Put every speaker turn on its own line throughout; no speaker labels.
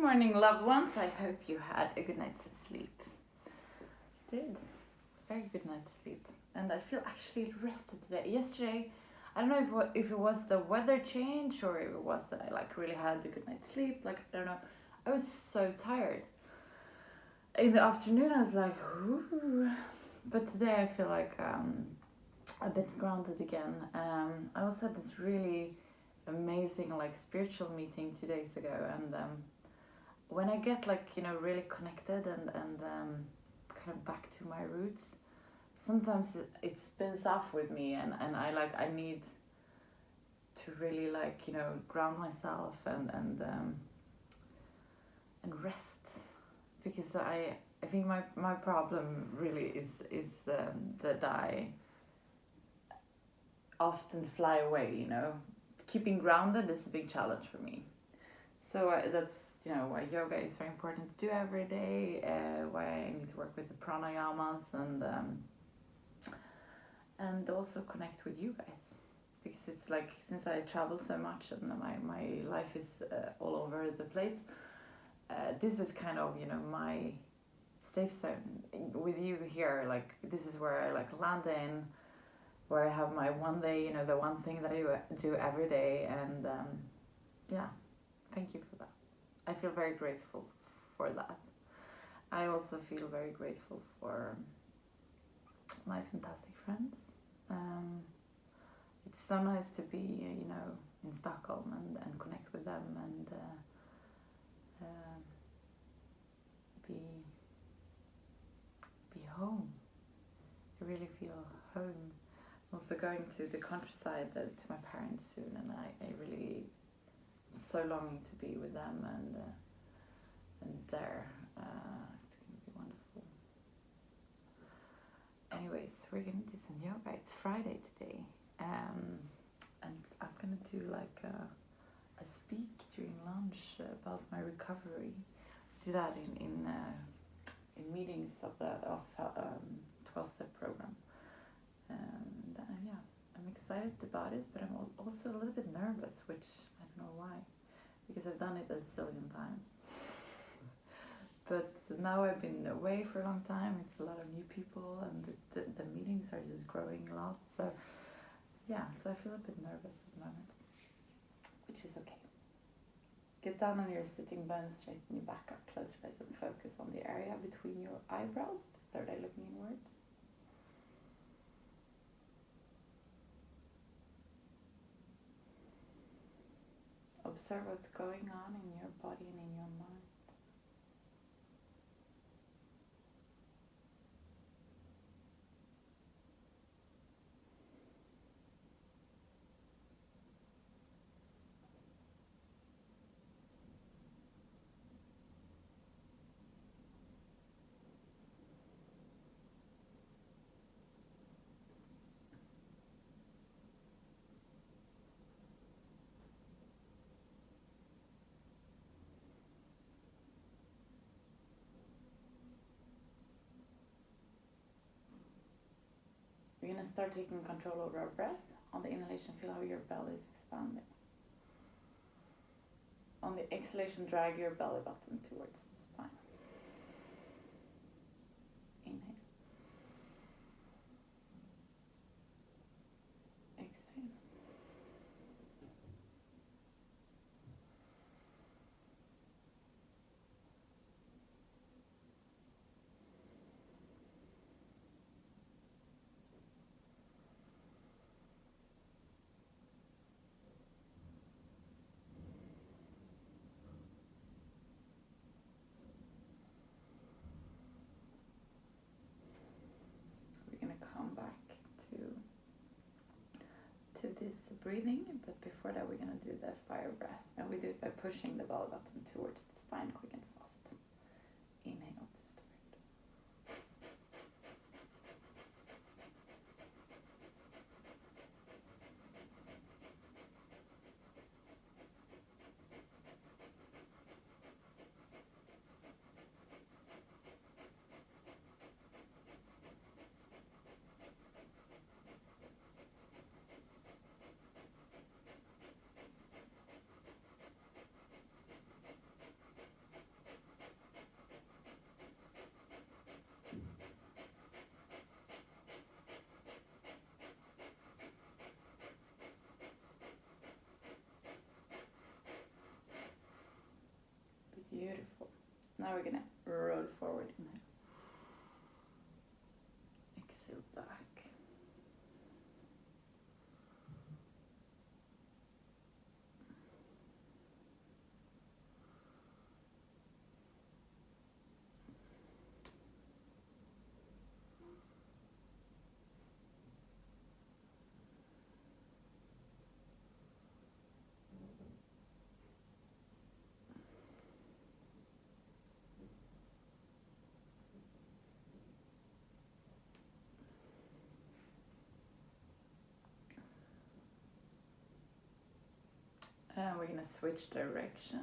morning, loved ones. I hope you had a good night's sleep. I did. Very good night's sleep. And I feel actually rested today. Yesterday, I don't know if it was the weather change or if it was that I really had a good night's sleep. I don't know. I was so tired. In the afternoon, I was like, ooh. But today I feel like a bit grounded again. I also had this really amazing spiritual meeting 2 days ago, and when I get really connected and kind of back to my roots, sometimes it spins off with me, and I need to really ground myself and rest, because I think my problem really is that I often fly away. Keeping grounded is a big challenge for me. So that's why yoga is very important to do every day. Why I need to work with the pranayamas and also connect with you guys, because it's since I travel so much and my life is all over the place. This is kind of my safe zone with you here. This is where I land in, where I have my one day, the one thing that I do every day, and yeah, thank you for that. I feel very grateful for that. I also feel very grateful for my fantastic friends. It's so nice to be, in Stockholm and connect with them and be home. I really feel home. Also going to the countryside to my parents soon, and I really so longing to be with them and there. It's gonna be wonderful. Anyways, we're gonna do some yoga. It's Friday today, and I'm gonna do a speak during lunch about my recovery. Do that in meetings of the 12-step program. And yeah, I'm excited about it, but I'm also a little bit nervous, which I don't know why, because I've done it a zillion times. But now I've been away for a long time. It's a lot of new people, and the meetings are just growing a lot. So yeah, so I feel a bit nervous at the moment, which is okay. Get down on your sitting bones, straighten your back up, close your eyes, and focus on the area between your eyebrows, the third eye looking inwards. Observe what's going on in your body and in your mind. We're going to start taking control over our breath. On the inhalation, feel how your belly is expanding. On the exhalation, drag your belly button towards the spine. Inhale. Exhale. Come back to this breathing, but before that we're going to do the fire breath, and we do it by pushing the belly button towards the spine, quick and fast. Inhale to start. Now we're gonna roll forward. Inhale. Exhale back. And we're gonna switch direction.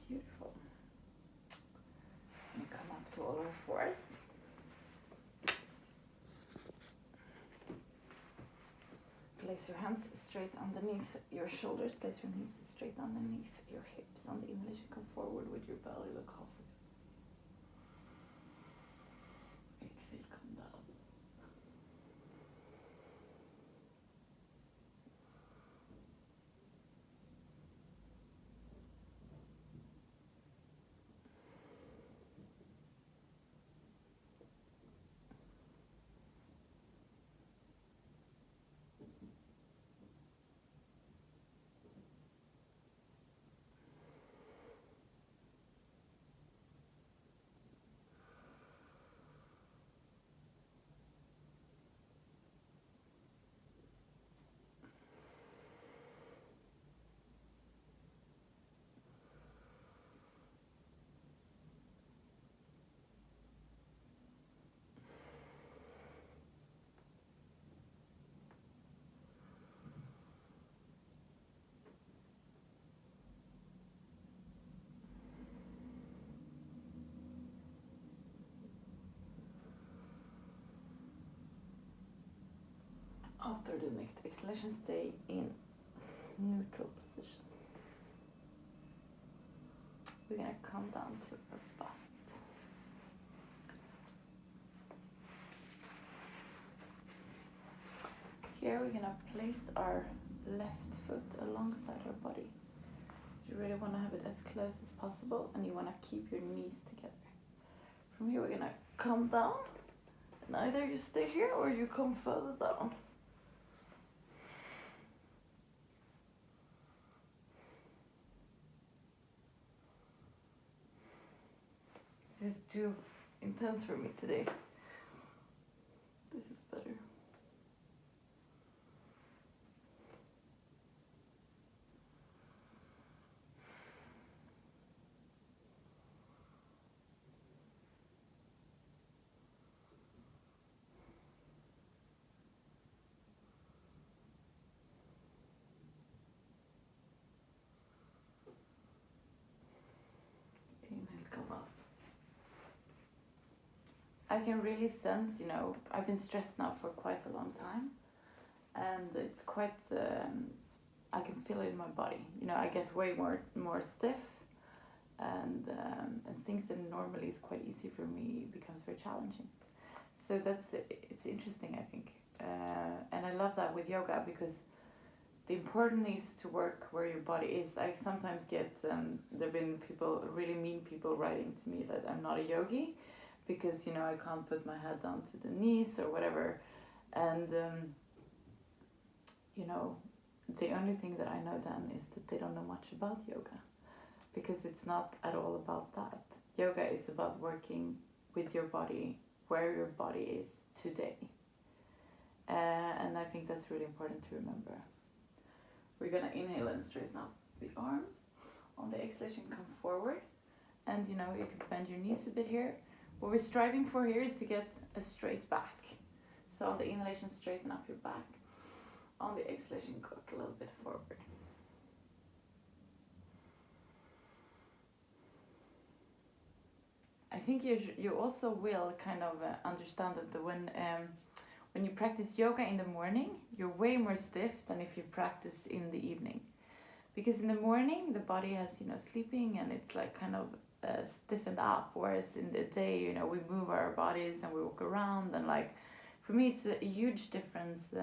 Beautiful. And come up to all our fours. Place your hands straight underneath your shoulders. Place your knees straight underneath your hips. On the inhale, you come forward with your belly, look halfway. Exhale, come down. After the next exhalation, stay in neutral position. We're gonna come down to our butt. Here we're gonna place our left foot alongside our body. So you really wanna have it as close as possible, and you wanna keep your knees together. From here we're gonna come down, and either you stay here or you come further down. This is too intense for me today. This is better. Inhale, come up. I can really sense, I've been stressed now for quite a long time, and it's quite, I can feel it in my body. I get way more stiff, and things that normally is quite easy for me becomes very challenging. So it's interesting, I think. And I love that with yoga, because the important is to work where your body is. I sometimes get, there've been really mean people writing to me that I'm not a yogi, because I can't put my head down to the knees or whatever, and the only thing that I know then is that they don't know much about yoga, because it's not at all about that. Yoga is about working with your body where your body is today, and I think that's really important to remember. We're gonna inhale and straighten up the arms. On the exhalation, come forward, and you can bend your knees a bit here. what we're striving for here is to get a straight back. So on the inhalation, straighten up your back. On the exhalation, cook a little bit forward. I think you also will kind of understand that when you practice yoga in the morning, you're way more stiff than if you practice in the evening. Because in the morning, the body has, sleeping and it's like kind of stiffened up. Whereas in the day, we move our bodies and we walk around. And like, for me, it's a huge difference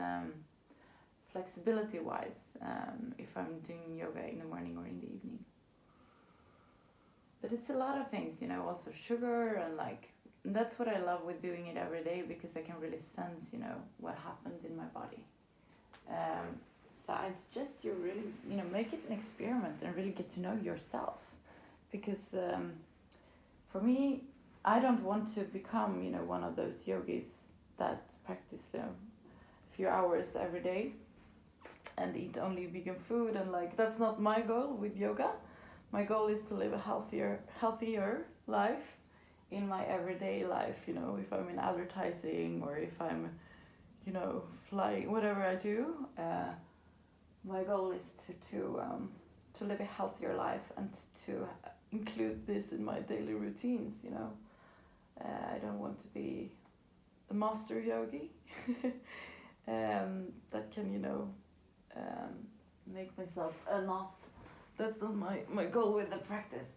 flexibility-wise if I'm doing yoga in the morning or in the evening. But it's a lot of things, also sugar and like, and that's what I love with doing it every day, because I can really sense, what happens in my body. So I suggest you really, make it an experiment and really get to know yourself. Because for me, I don't want to become, one of those yogis that practice, a few hours every day and eat only vegan food. And like, that's not my goal with yoga. My goal is to live a healthier life in my everyday life, if I'm in advertising or if I'm, flying, whatever I do. My goal is to live a healthier life and to include this in my daily routines, I don't want to be a master yogi that can, make myself not. That's not my goal with the practice.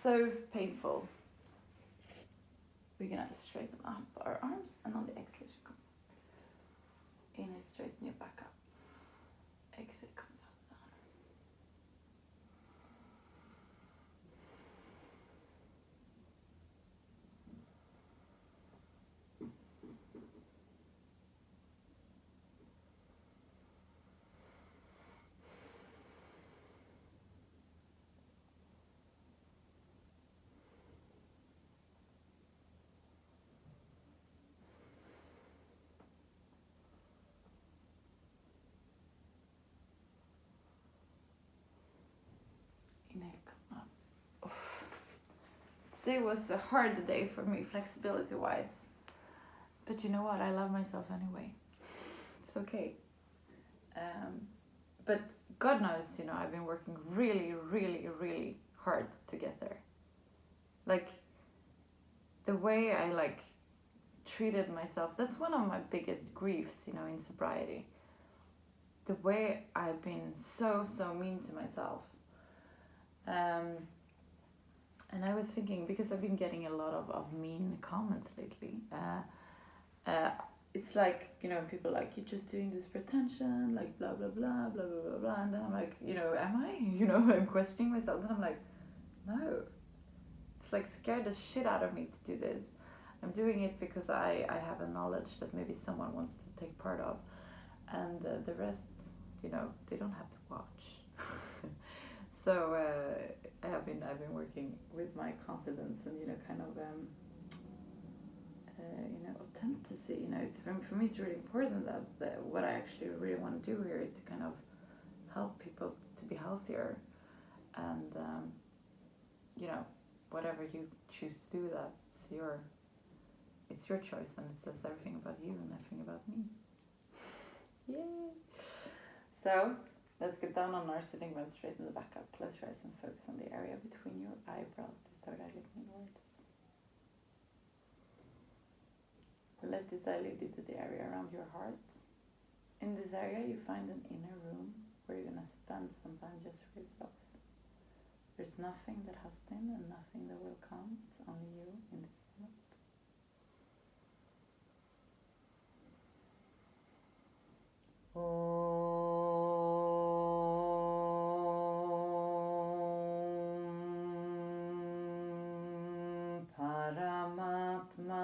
So painful. We're gonna straighten up our arms, and on the exhalation, come forward. Inhale, straighten your back up. Exhale, come down. Today was a hard day for me, flexibility-wise. But you know what? I love myself anyway. It's okay. But God knows, I've been working really, really, really hard to get there. Like, the way I, treated myself, that's one of my biggest griefs, in sobriety. The way I've been so mean to myself. And I was thinking, because I've been getting a lot of mean comments lately. It's like, people like, you're just doing this for attention, like blah, blah, blah, blah, blah, blah, blah. And then I'm like, am I? I'm questioning myself. And I'm like, no. It's like scared the shit out of me to do this. I'm doing it because I have a knowledge that maybe someone wants to take part of. And the rest, they don't have to watch. So I've been working with my confidence and kind of authenticity. It's for me it's really important that what I actually really want to do here is to kind of help people to be healthier, and whatever you choose to do, that it's your choice, and it says everything about you and nothing about me. Yay! So. Let's get down on our sitting bones, straighten the back up, close your eyes and focus on the area between your eyebrows, the third eye looking inwards. Let this eye lead you to the area around your heart. In this area you find an inner room where you're going to spend some time just for yourself. There's nothing that has been and nothing that will come, it's only you in this moment. Paramatmane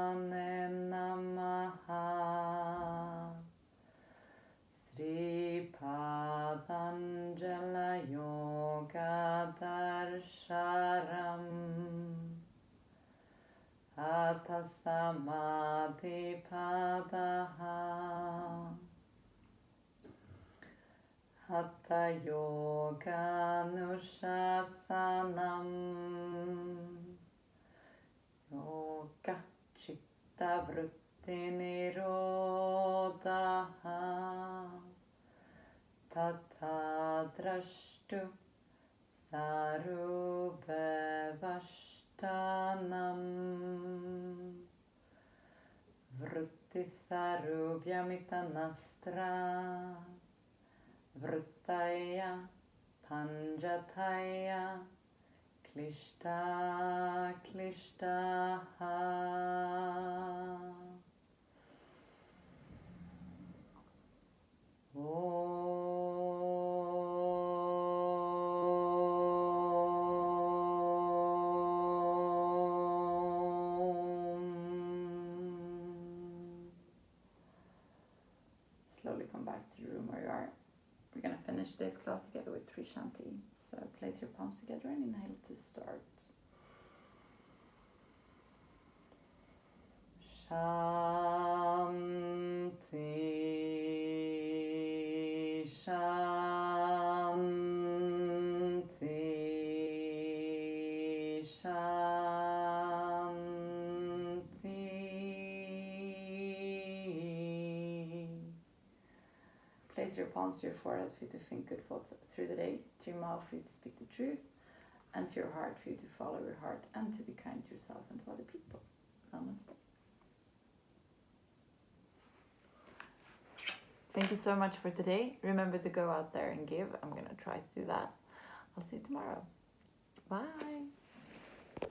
Namaha. Sri Padanjala Yoga darsharam atasamadipadaha hatha yoganushasanam yoga chitta vritti nirodhaha tata drashtu sarubhavashtanam vritti sarubhyamitanastra vrittaya panjataya klishta klishtaha. Slowly come back to the room where you are. We're going to finish today's class together with 3 Shanti. So place your palms together and inhale to start. Shanti, Shanti, Shanti. Place your palms to your forehead for you to think good thoughts through the day, to your mouth for you to speak the truth, and to your heart for you to follow your heart and to be kind to yourself and to other people. Namaste. Thank you so much for today. Remember to go out there and give. I'm going to try to do that. I'll see you tomorrow. Bye.